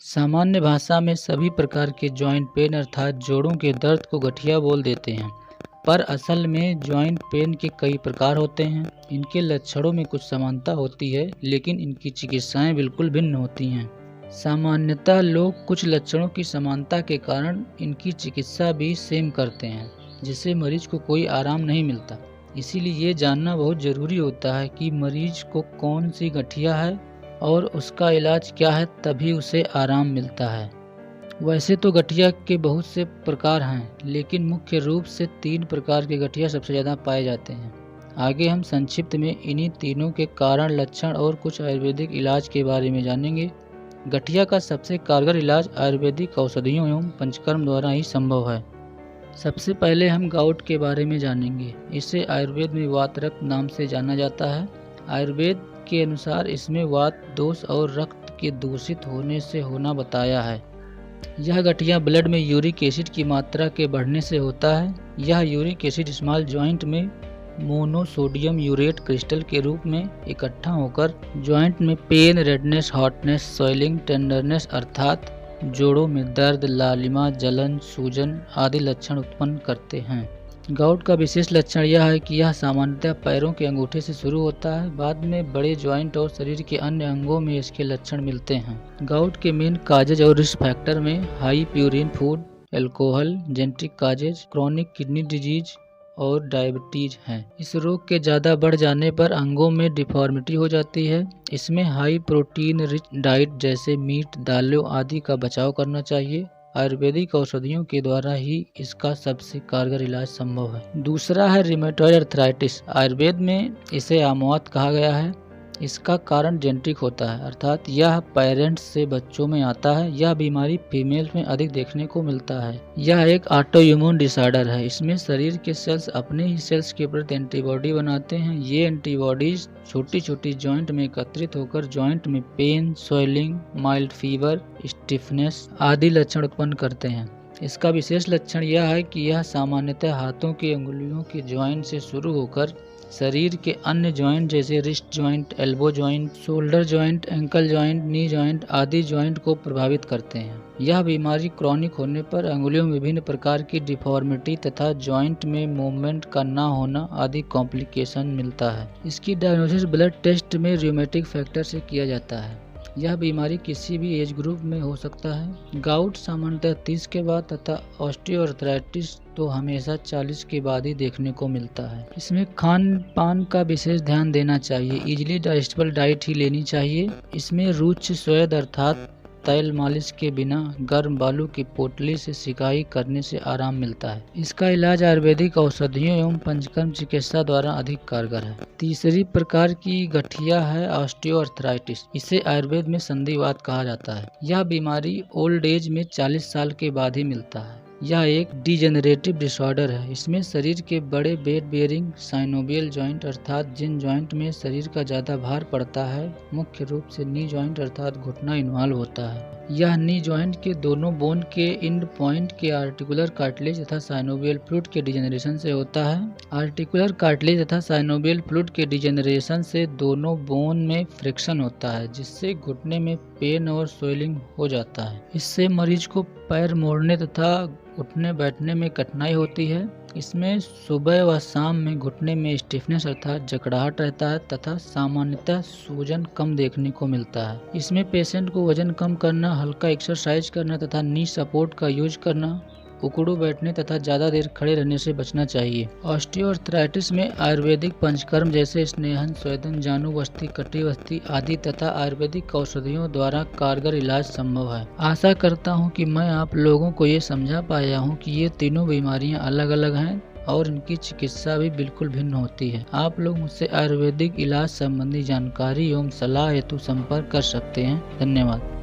सामान्य भाषा में सभी प्रकार के जॉइंट पेन अर्थात जोड़ों के दर्द को गठिया बोल देते हैं, पर असल में जॉइंट पेन के कई प्रकार होते हैं। इनके लक्षणों में कुछ समानता होती है, लेकिन इनकी चिकित्साएं बिल्कुल भिन्न होती हैं। सामान्यतः लोग कुछ लक्षणों की समानता के कारण इनकी चिकित्सा भी सेम करते हैं, जिससे मरीज को कोई आराम नहीं मिलता। इसीलिए ये जानना बहुत ज़रूरी होता है कि मरीज को कौन सी गठिया है और उसका इलाज क्या है, तभी उसे आराम मिलता है। वैसे तो गठिया के बहुत से प्रकार हैं, लेकिन मुख्य रूप से 3 प्रकार के गठिया सबसे ज़्यादा पाए जाते हैं। आगे हम संक्षिप्त में इन्हीं तीनों के कारण, लक्षण और कुछ आयुर्वेदिक इलाज के बारे में जानेंगे। गठिया का सबसे कारगर इलाज आयुर्वेदिक औषधियों एवं पंचकर्म द्वारा ही संभव है। सबसे पहले हम गाउट के बारे में जानेंगे। इसे आयुर्वेद में वात रक्त नाम से जाना जाता है। आयुर्वेद के अनुसार इसमें वात दोष और रक्त के दूषित होने से होना बताया है। यह गठिया ब्लड में यूरिक एसिड की मात्रा के बढ़ने से होता है। यह यूरिक एसिड स्मॉल जॉइंट में मोनोसोडियम यूरेट क्रिस्टल के रूप में इकट्ठा होकर जॉइंट में pain, redness, hotness, swelling, tenderness अर्थात जोड़ों में दर्द, लालिमा, जलन, सूजन आदि लक्षण उत्पन्न करते हैं। गाउट का विशेष लक्षण यह है कि यह सामान्यतः पैरों के अंगूठे से शुरू होता है, बाद में बड़े जॉइंट और शरीर के अन्य अंगों में इसके लक्षण मिलते हैं। गाउट के मेन काजेज और रिस्क फैक्टर में high purine food, alcohol, genetic causes, chronic kidney disease और डायबिटीज हैं। इस रोग के ज़्यादा बढ़ जाने पर अंगों में डिफॉर्मिटी हो जाती है। इसमें हाई प्रोटीन रिच डाइट जैसे मीट, दालों आदि का बचाव करना चाहिए। आयुर्वेदिक औषधियों के द्वारा ही इसका सबसे कारगर इलाज संभव है। दूसरा है रिमेटॉइड अर्थराइटिस। आयुर्वेद में इसे आमवात कहा गया है। इसका कारण जेनेटिक होता है, अर्थात यह पेरेंट्स से बच्चों में आता है। यह बीमारी फीमेल में अधिक देखने को मिलता है। यह एक ऑटो इम्यून डिसऑर्डर है। इसमें शरीर के सेल्स अपने ही सेल्स के प्रति एंटीबॉडी बनाते हैं। ये एंटीबॉडीज छोटी छोटी जॉइंट में एकत्रित होकर जॉइंट में pain, swelling, mild fever, stiffness आदि लक्षण उत्पन्न करते हैं। इसका विशेष लक्षण यह है कि यह सामान्यतः हाथों की अंगुलियों के जॉइंट से शुरू होकर शरीर के अन्य जॉइंट जैसे wrist joint, elbow joint, shoulder joint, ankle joint, knee joint आदि जॉइंट को प्रभावित करते हैं। यह बीमारी क्रॉनिक होने पर अंगुलियों में विभिन्न प्रकार की डिफॉर्मिटी तथा जॉइंट में मूवमेंट का न होना आदि कॉम्प्लिकेशन मिलता है। इसकी डायग्नोसिस ब्लड टेस्ट में र्यूमेटिक फैक्टर से किया जाता है। यह बीमारी किसी भी एज ग्रुप में हो सकता है। गाउट सामान्यतः 30 के बाद तथा ऑस्टियोआर्थराइटिस तो हमेशा 40 के बाद ही देखने को मिलता है। इसमें खान पान का विशेष ध्यान देना चाहिए। इजीली डाइजेस्टेबल डाइट ही लेनी चाहिए। इसमें रुच्च स्वेद अर्थात तेल मालिश के बिना गर्म बालू की पोटली से सिकाई करने से आराम मिलता है। इसका इलाज आयुर्वेदिक औषधियों एवं पंचकर्म चिकित्सा द्वारा अधिक कारगर है। तीसरी प्रकार की गठिया है ऑस्टियोआर्थराइटिस। इसे आयुर्वेद में संधिवात कहा जाता है। यह बीमारी ओल्ड एज में 40 साल के बाद ही मिलता है। यह एक डिजेनरेटिव डिसऑर्डर है। इसमें शरीर के बड़े वेट बेयरिंग साइनोवियल जॉइंट अर्थात जिन जॉइंट में शरीर का ज़्यादा भार पड़ता है, मुख्य रूप से नी जॉइंट अर्थात घुटना इन्वॉल्व होता है। यह नी जॉइंट के दोनों बोन के एंड पॉइंट के आर्टिकुलर कार्टिलेज तथा साइनोवियल फ्लूइड के डिजेनरेशन से होता है। आर्टिकुलर कार्टिलेज तथा साइनोवियल फ्लूइड के डिजेनरेशन से दोनों बोन में फ्रिक्शन होता है, जिससे घुटने में पेन और स्वेलिंग हो जाता है। इससे मरीज को पैर मोड़ने तथा उठने बैठने में कठिनाई होती है। इसमें सुबह व शाम में घुटने में स्टिफनेस अर्थात जकड़ाहट रहता है तथा सामान्यतः सूजन कम देखने को मिलता है। इसमें पेशेंट को वजन कम करना, हल्का एक्सरसाइज करना तथा नी सपोर्ट का यूज करना, उकड़ू बैठने तथा ज़्यादा देर खड़े रहने से बचना चाहिए। ऑस्टियोआर्थराइटिस में आयुर्वेदिक पंचकर्म जैसे स्नेहन, स्वेदन, जानुवस्ती, कटिवस्ती आदि तथा आयुर्वेदिक औषधियों द्वारा कारगर इलाज संभव है। आशा करता हूं कि मैं आप लोगों को ये समझा पाया हूं कि ये तीनों बीमारियां अलग अलग हैं और इनकी चिकित्सा भी बिल्कुल भिन्न होती है। आप लोग मुझसे आयुर्वेदिक इलाज संबंधी जानकारी एवं सलाह हेतु संपर्क कर सकते हैं। धन्यवाद।